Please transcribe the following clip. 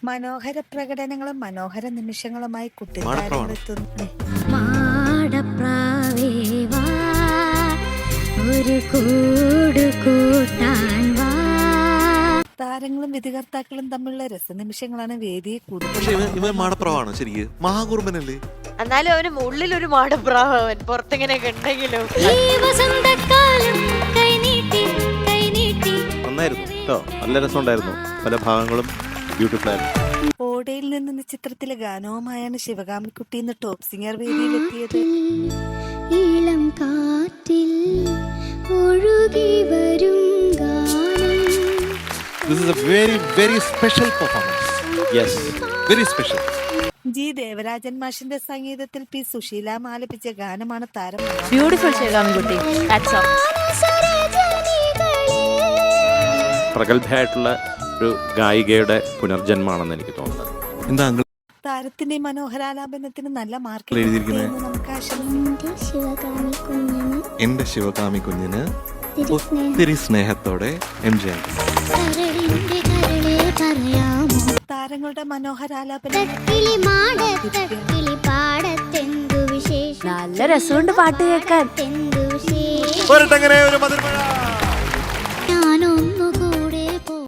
മനോഹര പ്രകടനങ്ങളും മനോഹര നിമിഷങ്ങളുമായി മാടപ്രാവാണോ? കുട്ടിത്താരങ്ങളെത്തുന്നു. മാടപ്രാവേ വാ, ഒരു കൂട് കൂട്ടാൻ വാ. താരങ്ങളും വിധികർത്താക്കളും തമ്മിലുള്ള രസനിമിഷങ്ങളാണ് വേദിയെ കൂടുതൽ പക്ഷെ ഇവൻ മാടപ്രാവാണോ ശരിക്ക്? മഹാകുറുമ്പനല്ലേ? എന്നാലും അവന് ഉള്ളിലൊരു മാടപ്രാവൻ പുറത്തിങ്ങനെ ഉണ്ടെങ്കിലും ഈ വസന്തക്കാലം കൈനീട്ടി കൈനീട്ടി. നന്നായിരുന്നു കേട്ടോ, നല്ല രസമുണ്ടായിരുന്നു. പല ഭാഗങ്ങളും ബ്യൂട്ടിഫുൾ ആയിരുന്നു. ഓടയിൽ നിന്നെന്ന ചിത്രത്തിലെ ഗാനവുമായാണ് ശിവകാമിക്കുട്ടി ഇന്ന് ടോപ്പ് സിംഗർ വേദിയിലെത്തിയത്. ഇളം കാറ്റിൽ ഒഴുകി വരും ഗാനം. This is a very very special performance. Yes, very special. G Devarajan മാഷിന്റെ സംഗീതത്തിൽ പി സുശീലാം ആലപിച്ച ഗാനമാണ് താരം. ബ്യൂട്ടിഫുൾ ശിവകാമിക്കുട്ടി. പ്രഗത്ഭയായിട്ടുള്ള ഒരു ഗായികയുടെ പുനർജന്മാണെന്ന് എനിക്ക് തോന്നുന്നത്. എന്താ അങ്കിൾ താരത്തിന്റെ മനോഹരാലാപനത്തിന് നല്ല മാർക്ക് എഴുതിയിരിക്കുന്നെ? നമുക്ക് ആശംസിക്കാം. എന്റെ ശിവകാമി കുഞ്ഞിന് ഒത്തിരി സ്നേഹത്തോടെ MJ. താരങ്ങളുടെ മനോഹരാലാപനം നല്ല രസമുണ്ട് പാട്ട് കേൾക്കാൻ. ഒരട്ടങ്ങനെ ഒരു മധുരമഴ. ഞാനോ